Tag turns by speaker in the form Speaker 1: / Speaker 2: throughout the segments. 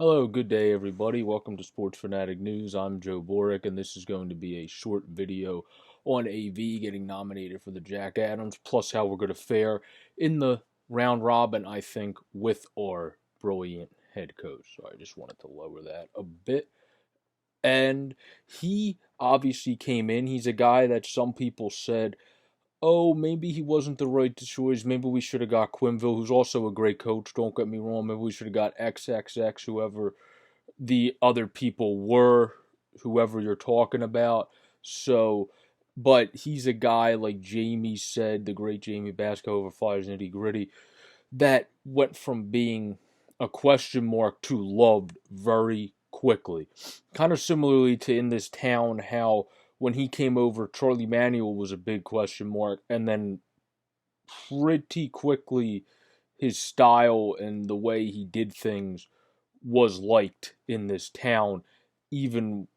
Speaker 1: Hello, good day, everybody. Welcome to Sports Fanatic News. I'm Joe Boric, and this is going to be a short video on AV getting nominated for the Jack Adams, plus how we're going to fare in the round robin, I think, with our brilliant head coach. So I just wanted to lower that a bit. And he obviously came in. He's a guy that some people said, oh, maybe he wasn't the right choice. Maybe we should have got Quinville, who's also a great coach. Don't get me wrong. Maybe we should have got XXX, whoever the other people were, whoever you're talking about. So, but he's a guy like Jamie said, the great Jamie Basco over Flyers Nitty Gritty, that went from being a question mark to loved very quickly. Kind of similarly to in this town, how when he came over, Charlie Manuel was a big question mark, and then pretty quickly his style and the way he did things was liked in this town, even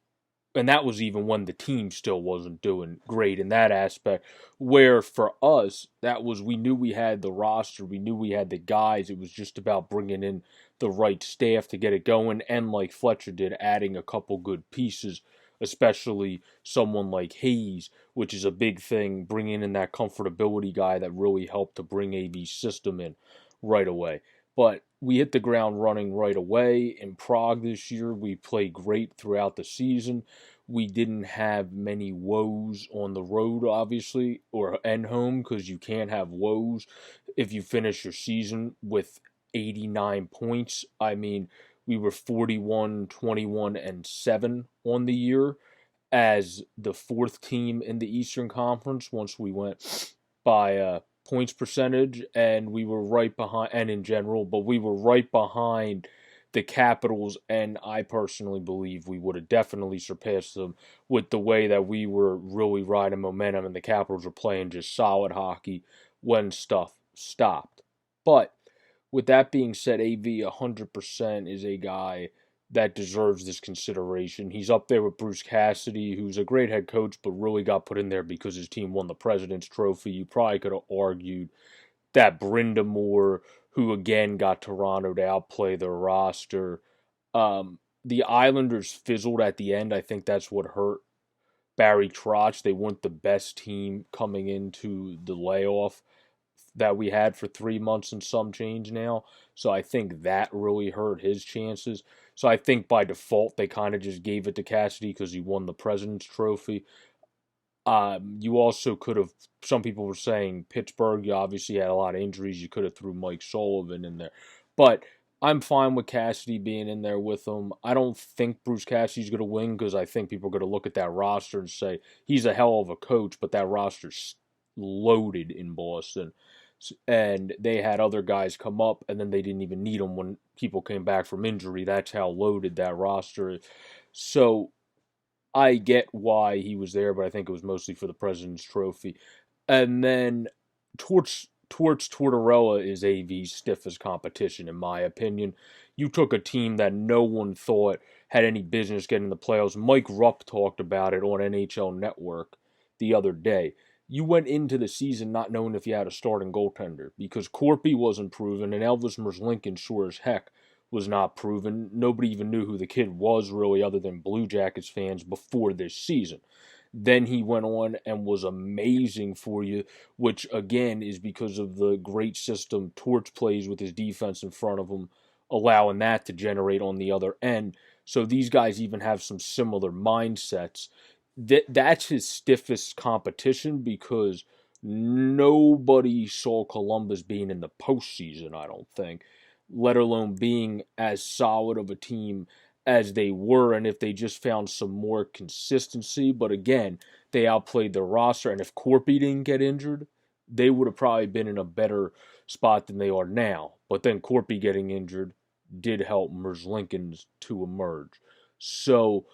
Speaker 1: and that was even when the team still wasn't doing great in that aspect. Where for us, that was we knew we had the roster, we knew we had the guys. It was just about bringing in the right staff to get it going, and like Fletcher did, adding a couple good pieces, especially someone like Hayes, which is a big thing, bringing in that comfortability guy that really helped to bring AV's system in right away. But we hit the ground running right away. In Prague this year, we played great throughout the season. We didn't have many woes on the road, obviously, or and home, because you can't have woes if you finish your season with 89 points. I mean, we were 41, 21, and 7 on the year as the fourth team in the Eastern Conference once we went by points percentage, and we were right behind, and in general, but we were right behind the Capitals, and I personally believe we would have definitely surpassed them with the way that we were really riding momentum and the Capitals were playing just solid hockey when stuff stopped. But with that being said, AV 100% is a guy that deserves this consideration. He's up there with Bruce Cassidy, who's a great head coach, but really got put in there because his team won the President's Trophy. You probably could have argued that Brindamore, who again got Toronto to outplay their roster. The Islanders fizzled at the end. I think that's what hurt Barry Trotz. They weren't the best team coming into the layoff that we had for 3 months and some change now. So I think that really hurt his chances. So I think by default they kind of just gave it to Cassidy because he won the President's Trophy. You also could have. Some people were saying Pittsburgh. You obviously had a lot of injuries. You could have threw Mike Sullivan in there, but I'm fine with Cassidy being in there with them. I don't think Bruce Cassidy's going to win because I think people are going to look at that roster and say he's a hell of a coach, but that roster's loaded in Boston. And they had other guys come up, and then they didn't even need them when people came back from injury. That's how loaded that roster is. So I get why he was there, but I think it was mostly for the President's Trophy. And then Torts Tortorella is AV's stiffest competition, in my opinion. You took a team that no one thought had any business getting the playoffs. Mike Rupp talked about it on NHL Network the other day. You went into the season not knowing if you had a starting goaltender because Corpy wasn't proven and Elvis Merzlikins sure as heck was not proven. Nobody even knew who the kid was really other than Blue Jackets fans before this season. Then he went on and was amazing for you, which again is because of the great system Torch plays with his defense in front of him, allowing that to generate on the other end. So these guys even have some similar mindsets. That's his stiffest competition because nobody saw Columbus being in the postseason, I don't think, let alone being as solid of a team as they were, and if they just found some more consistency. But again, they outplayed their roster, and if Corpy didn't get injured, they would have probably been in a better spot than they are now. But then Corpy getting injured did help Merzlikins to emerge. So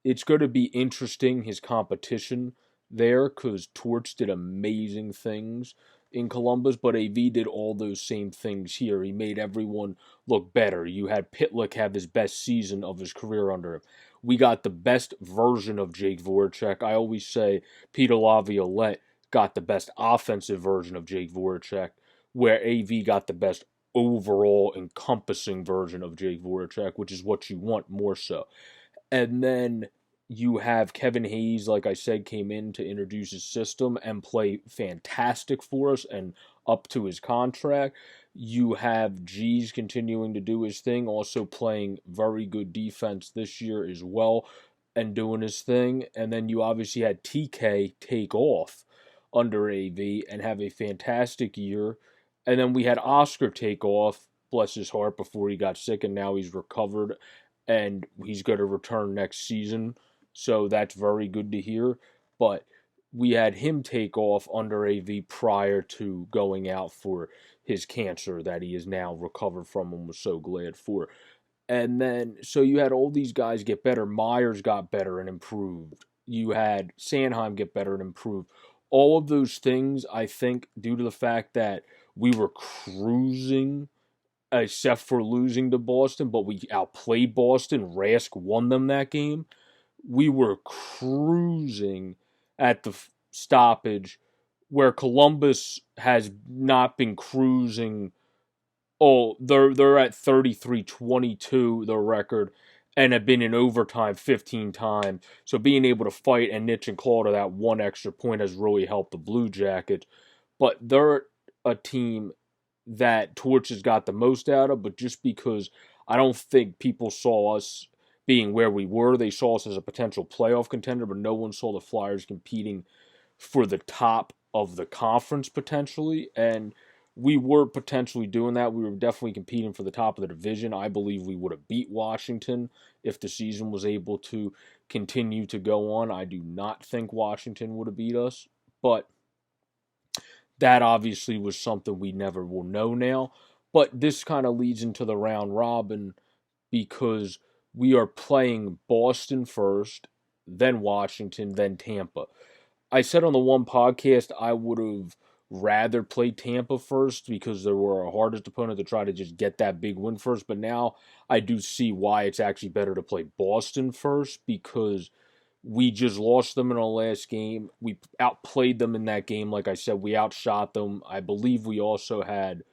Speaker 1: it's going to be interesting, his competition there, because Torch did amazing things in Columbus, but AV did all those same things here. He made everyone look better. You had Pitlick have his best season of his career under him. We got the best version of Jake Voracek. I always say Peter Laviolette got the best offensive version of Jake Voracek, where AV got the best overall encompassing version of Jake Voracek, which is what you want more so. And then you have Kevin Hayes, like I said, came in to introduce his system and play fantastic for us and up to his contract. You have G's continuing to do his thing, also playing very good defense this year as well and doing his thing. And then you obviously had TK take off under AV and have a fantastic year. And then we had Oscar take off, bless his heart, before he got sick, and now he's recovered and he's going to return next season. So that's very good to hear. But we had him take off under AV prior to going out for his cancer that he is now recovered from and was so glad for. And then, so you had all these guys get better. Myers got better and improved. You had Sanheim get better and improve. All of those things, I think, due to the fact that we were cruising, except for losing to Boston, but we outplayed Boston. Rask won them that game. We were cruising at the stoppage, where Columbus has not been cruising. Oh, they're at 33-22, their record, and have been in overtime 15 times. So being able to fight and niche and claw to that one extra point has really helped the Blue Jackets. But they're a team that Torch has got the most out of, but just because I don't think people saw us being where we were. They saw us as a potential playoff contender, but no one saw the Flyers competing for the top of the conference potentially. And we were potentially doing that. We were definitely competing for the top of the division. I believe we would have beat Washington if the season was able to continue to go on. I do not think Washington would have beat us, but that obviously was something we never will know now. But this kind of leads into the round robin because we are playing Boston first, then Washington, then Tampa. I said on the one podcast I would have rather played Tampa first because they were our hardest opponent to try to just get that big win first. But now I do see why it's actually better to play Boston first because we just lost them in our last game. We outplayed them in that game. Like I said, we outshot them. I believe we also had,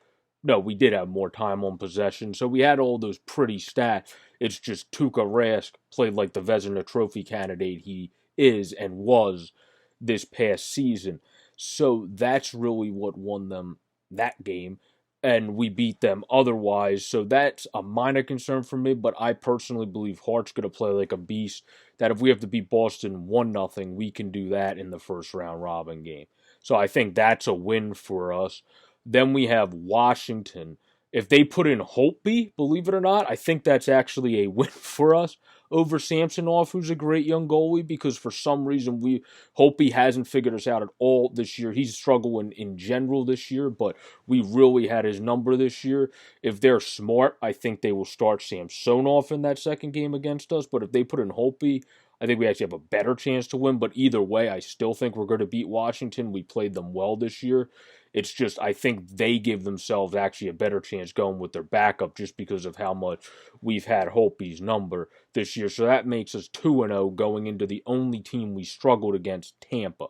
Speaker 1: no, we did have more time on possession. So we had all those pretty stats. It's just Tuukka Rask played like the Vezina Trophy candidate he is and was this past season. So that's really what won them that game. And we beat them otherwise. So that's a minor concern for me. But I personally believe Hart's going to play like a beast. That if we have to beat Boston 1-0, we can do that in the first round robin game. So I think that's a win for us. Then we have Washington. If they put in Holtby, believe it or not, I think that's actually a win for us over Samsonov, who's a great young goalie, because for some reason Holtby hasn't figured us out at all this year. He's struggling in general this year, but we really had his number this year. If they're smart, I think they will start Samsonov in that second game against us, but if they put in Holtby, I think we actually have a better chance to win, but either way, I still think we're going to beat Washington. We played them well this year. It's just, I think they give themselves actually a better chance going with their backup just because of how much we've had Holtby's number this year. So that makes us 2-0 going into the only team we struggled against, Tampa.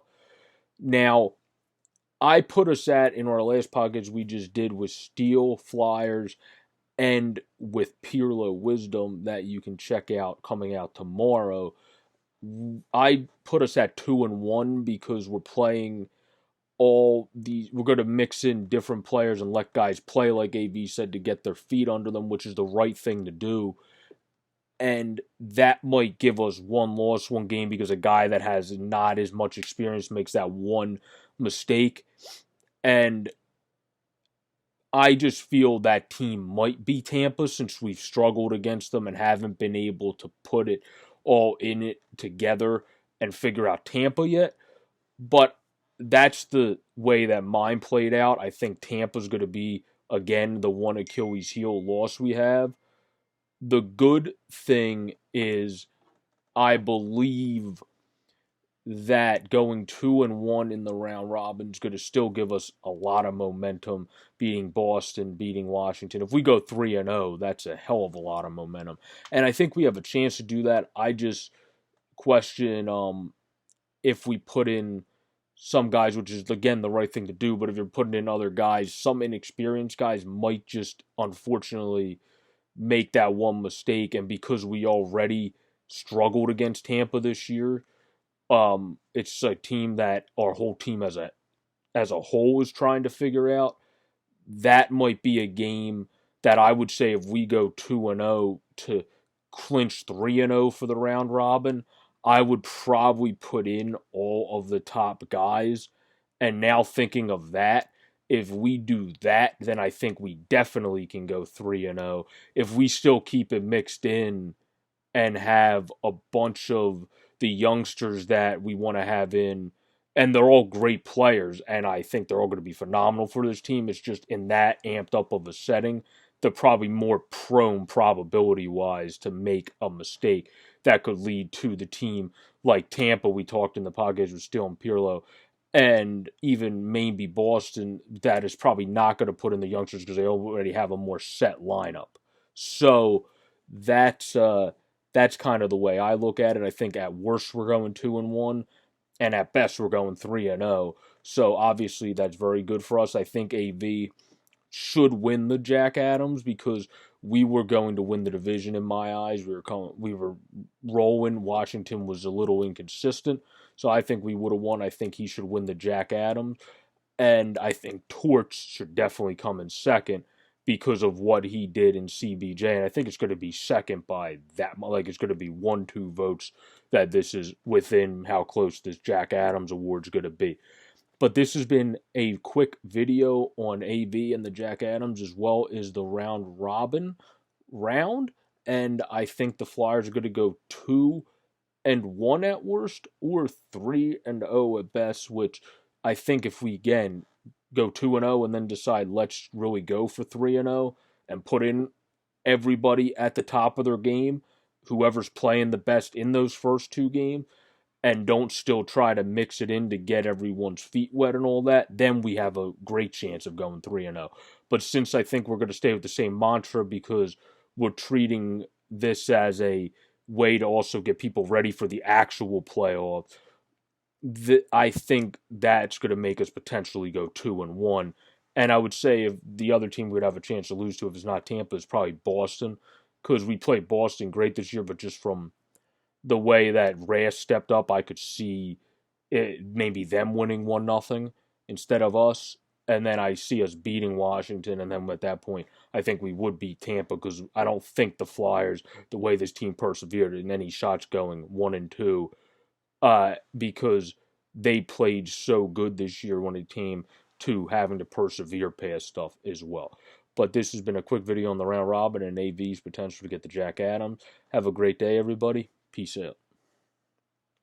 Speaker 1: Now, I put us at, in our last podcast we just did with Steel, Flyers, and with Pirlo Wisdom that you can check out coming out tomorrow. I put us at 2-1 because we're playing we're going to mix in different players and let guys play, like AV said, to get their feet under them, which is the right thing to do. And that might give us one loss, one game, because a guy that has not as much experience makes that one mistake. And I just feel that team might be Tampa since we've struggled against them and haven't been able to put it all in it together and figure out Tampa yet. But that's the way that mine played out. I think Tampa's going to be, again, the one Achilles heel loss we have. The good thing is I believe that going 2-1 in the round robin is going to still give us a lot of momentum, beating Boston, beating Washington. If we go 3-0, that's a hell of a lot of momentum. And I think we have a chance to do that. I just question if we put in some guys, which is again the right thing to do. But if you're putting in other guys, some inexperienced guys might just unfortunately make that one mistake. And because we already struggled against Tampa this year, it's a team that our whole team as a whole is trying to figure out. That might be a game that I would say if we go 2-0 to clinch 3-0 for the round robin, I would probably put in all of the top guys. And now thinking of that, if we do that, then I think we definitely can go 3-0. If we still keep it mixed in and have a bunch of the youngsters that we want to have in, and they're all great players, and I think they're all going to be phenomenal for this team. It's just in that amped up of a setting, they're probably more prone probability wise to make a mistake that could lead to the team like Tampa. We talked in the podcast with Steele and Pirlo, and even maybe Boston, that is probably not going to put in the youngsters because they already have a more set lineup. So that's that's kind of the way I look at it. I think at worst we're going 2-1, and at best we're going 3-0. So obviously that's very good for us. I think AV should win the Jack Adams because we were going to win the division in my eyes. We were rolling. Washington was a little inconsistent, so I think we would have won. I think he should win the Jack Adams, and I think Torch should definitely come in second because of what he did in CBJ. And I think it's going to be second by that much. Like it's going to be 1-2 votes that this is within how close this Jack Adams award's going to be. But this has been a quick video on AV and the Jack Adams as well as the round robin round. And I think the Flyers are going to go 2-1 at worst or 3-0 at best, which I think if we again go 2-0 and then decide let's really go for 3-0 and put in everybody at the top of their game, whoever's playing the best in those first two games, and don't still try to mix it in to get everyone's feet wet and all that, then we have a great chance of going 3-0. But since I think we're going to stay with the same mantra because we're treating this as a way to also get people ready for the actual playoffs, I think that's going to make us potentially go 2-1. And I would say if the other team we'd have a chance to lose to, if it's not Tampa, is probably Boston, because we played Boston great this year, but just from the way that Reyes stepped up, I could see maybe them winning 1-0 instead of us. And then I see us beating Washington, and then at that point, I think we would beat Tampa because I don't think the Flyers, the way this team persevered, in any shots going 1-2, because they played so good this year when it came to having to persevere past stuff as well. But this has been a quick video on the round robin and AV's potential to get the Jack Adams. Have a great day, everybody. Peace out.